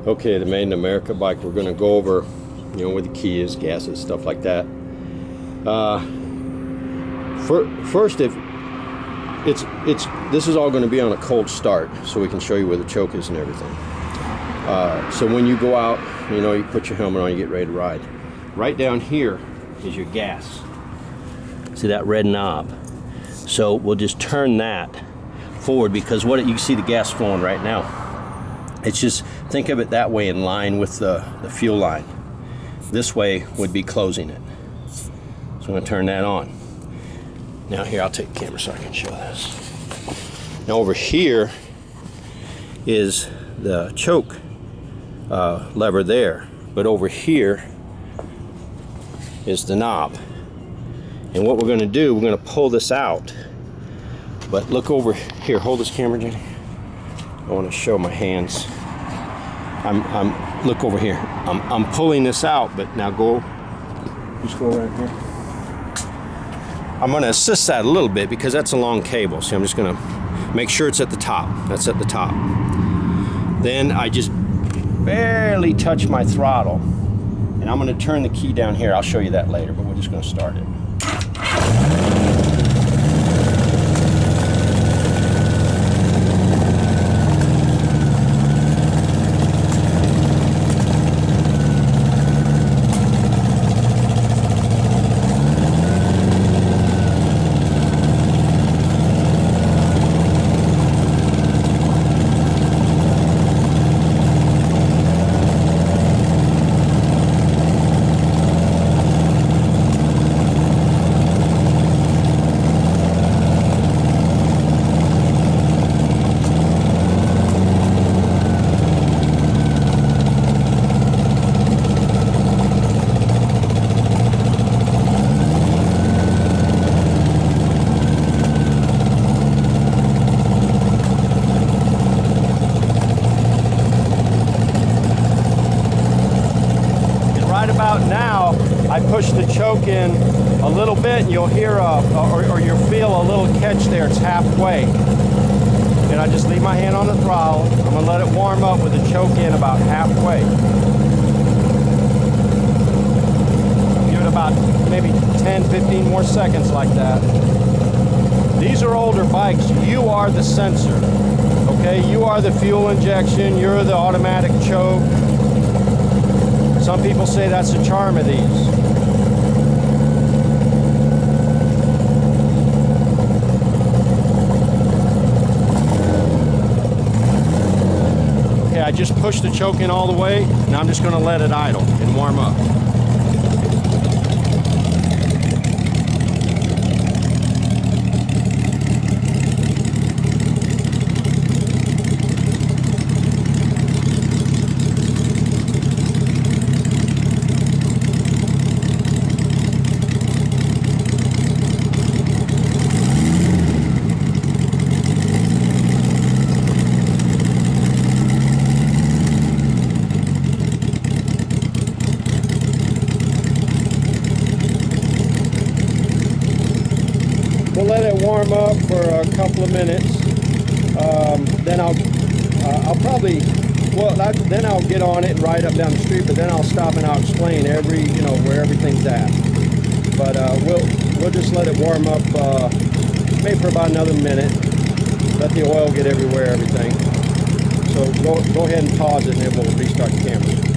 Okay, the Made in America bike, we're going to go over, you know, where the key is, gases, stuff like that. First, if this is all going to be on a cold start, so we can show you where the choke is and everything. So when you go out, you know, you put your helmet on, you get ready to ride. Right down here is your gas. See that red knob? So we'll just turn that forward, because you can see the gas flowing right now. It's just, think of it that way, in line with the fuel line. This way would be closing it. So I'm going to turn that on. Now here, I'll take the camera so I can show this. Now over here is the choke lever there, but over here is the knob. And what we're going to do, we're going to pull this out. But look over here, hold this camera, Jenny. I want to show my hands. Look over here. I'm pulling this out, but now just go right here. I'm going to assist that a little bit because that's a long cable. So I'm just going to make sure it's at the top. That's at the top. Then I just barely touch my throttle, and I'm going to turn the key down here. I'll show you that later, but we're just going to start it. Now I push the choke in a little bit, and you'll hear or you'll feel a little catch there. It's halfway, and I just leave my hand on the throttle. I'm gonna let it warm up with the choke in about halfway. Give it about maybe 10-15 more seconds like that. These are older bikes. You are the sensor, okay? You are the fuel injection. You're the automatic choke. Some people say that's the charm of these. Okay, I just pushed the choke in all the way. Now I'm just going to let it idle and warm up. We'll let it warm up for a couple of minutes. Then I'll probably, then I'll get on it and ride up down the street. But then I'll stop and I'll explain where everything's at. But we'll just let it warm up maybe for about another minute. Let the oil get everywhere, everything. So go ahead and pause it, and then we'll restart the camera.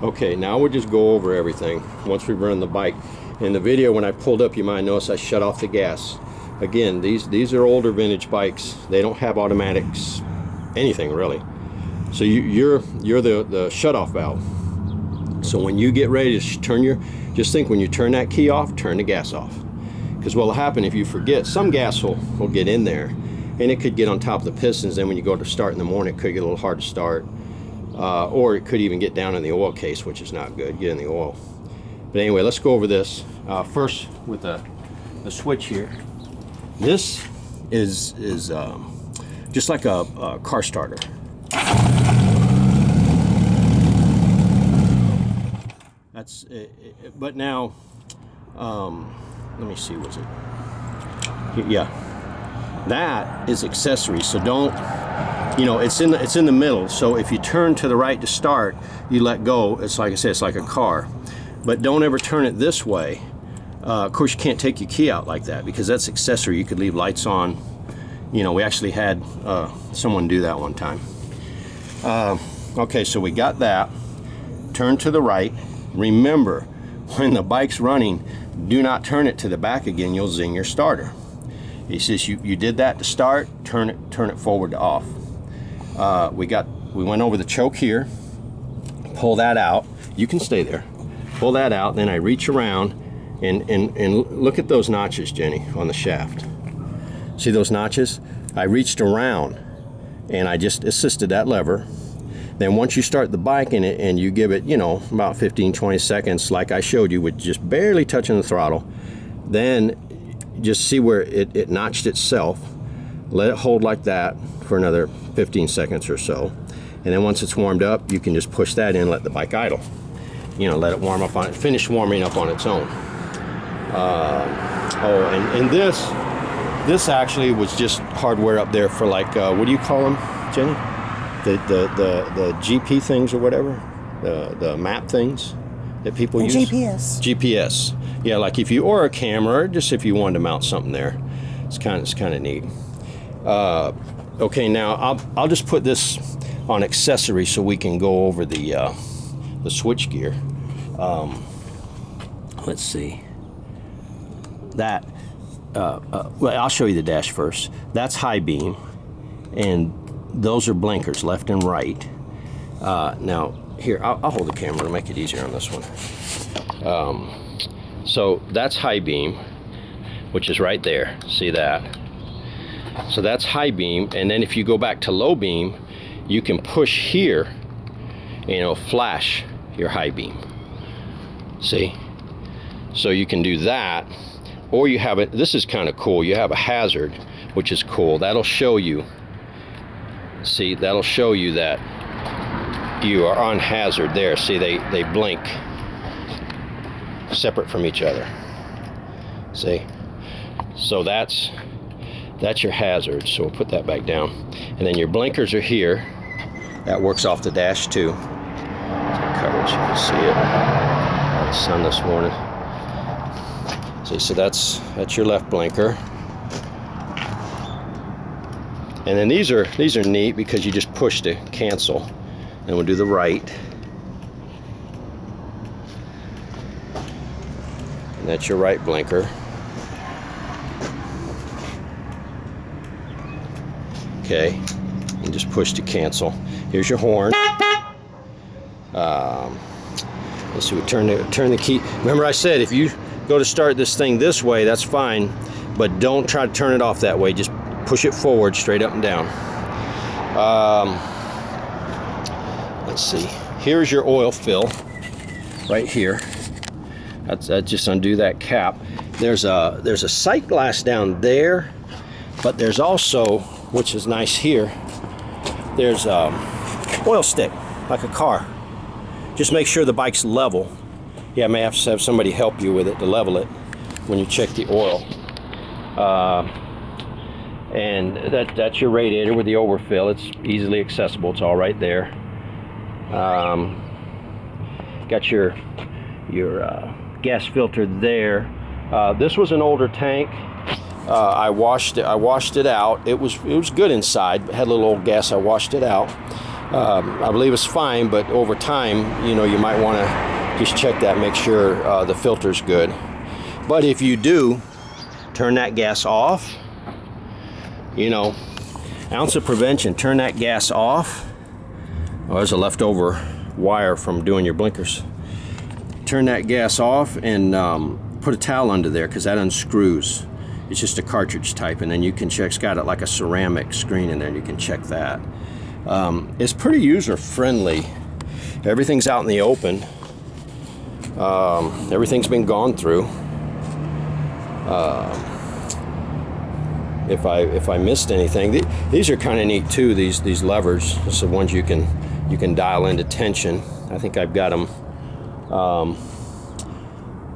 Okay, now we'll just go over everything once we run the bike. In the video when I pulled up, you might notice I shut off the gas. Again, these are older vintage bikes. They don't have automatics, anything really. So you're the shut-off valve. So when you get ready to just think when you turn that key off, turn the gas off. Because what will happen if you forget, some gas will get in there, and it could get on top of the pistons. Then when you go to start in the morning, it could get a little hard to start. Or it could even get down in the oil case, which is not good, get in the oil. But anyway, let's go over this. First with the switch here. This is just like a car starter. That's it, but now, let me see, was it? Yeah, that is accessory. So don't, it's in the middle. So if you turn to the right to start, you let go. It's like I said, it's like a car. But don't ever turn it this way. Of course, you can't take your key out like that because that's accessory. You could leave lights on. We actually had someone do that one time. Okay, so we got that. Turn to the right. Remember, when the bike's running, do not turn it to the back again. You'll zing your starter. He says you did that to start. Turn it forward to off. We went over the choke here. Pull that out. You can stay there. Pull that out. Then I reach around and look at those notches, Jenny, on the shaft. See those notches? I reached around and I just assisted that lever. Then once you start the bike and you give it, about 15-20 seconds, like I showed you, with just barely touching the throttle, then just see where it notched itself. Let it hold like that for another 15 seconds or so. And then once it's warmed up, you can just push that in, let the bike idle. Let it warm up on it, finish warming up on its own. And this actually was just hardware up there for like, what do you call them, Jenny? The GP things or whatever, the map things that people use. GPS. Yeah, like or a camera, or just if you wanted to mount something there. It's kind of neat. Okay, now I'll just put this on accessory so we can go over the switch gear. Let's see. That. Well, I'll show you the dash first. That's high beam, and those are blinkers, left and right. Now, here, I'll hold the camera to make it easier on this one. So that's high beam, which is right there. See that? So that's high beam, and then if you go back to low beam, you can push here, and it'll flash your high beam. See? So you can do that, or you have it. This is kind of cool. You have a hazard, which is cool. That'll show you. See, that'll show you that you are on hazard there. See, they blink separate from each other. See? So that's your hazard. So we'll put that back down. And then your blinkers are here. That works off the dash too. Coverage, you can see it. The sun this morning. See, so that's your left blinker. And then these are neat because you just push to cancel. And we'll do the right. And that's your right blinker. Okay. And just push to cancel. Here's your horn. Let's see, we turn the key. Remember I said if you go to start this thing this way, that's fine, but don't try to turn it off that way. Just push it forward, straight up and down. Let's see. Here's your oil fill, right here. That's just undo that cap. There's a sight glass down there, but there's also, which is nice here, there's a oil stick, like a car. Just make sure the bike's level. Yeah, I may have to have somebody help you with it to level it when you check the oil. And that's your radiator with the overfill. It's easily accessible. It's all right there. Got your gas filter there. This was an older tank. I washed it out. It was good inside, but had a little old gas. I washed it out. I believe it's fine, but over time, you know, you might want to just check that, make sure the filter's good. But if you do, turn that gas off. You know, ounce of prevention, turn that gas off. Oh, there's a leftover wire from doing your blinkers. Turn that gas off and put a towel under there, because that unscrews. It's just a cartridge type, and then you can check. It's got like a ceramic screen in there, and you can check that. It's pretty user friendly. Everything's out in the open. Everything's been gone through. If I missed anything, these are kind of neat too. These levers, it's the ones you can dial into tension. I think I've got them.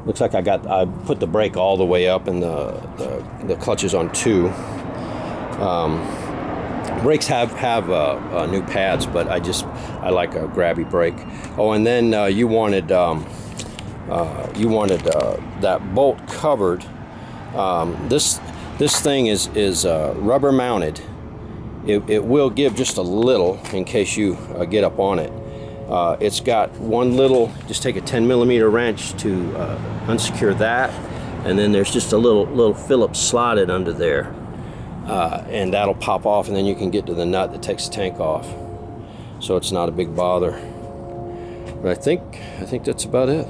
Looks like I put the brake all the way up, and the clutch is on 2. Brakes have new pads, but I like a grabby brake. Oh, and then you wanted that bolt covered. This thing is rubber mounted. It will give just a little in case you get up on it. It's got one little, just take a 10mm wrench to unsecure that, and then there's just a little Phillips slotted under there, and that'll pop off, and then you can get to the nut that takes the tank off. So it's not a big bother. But I think that's about it.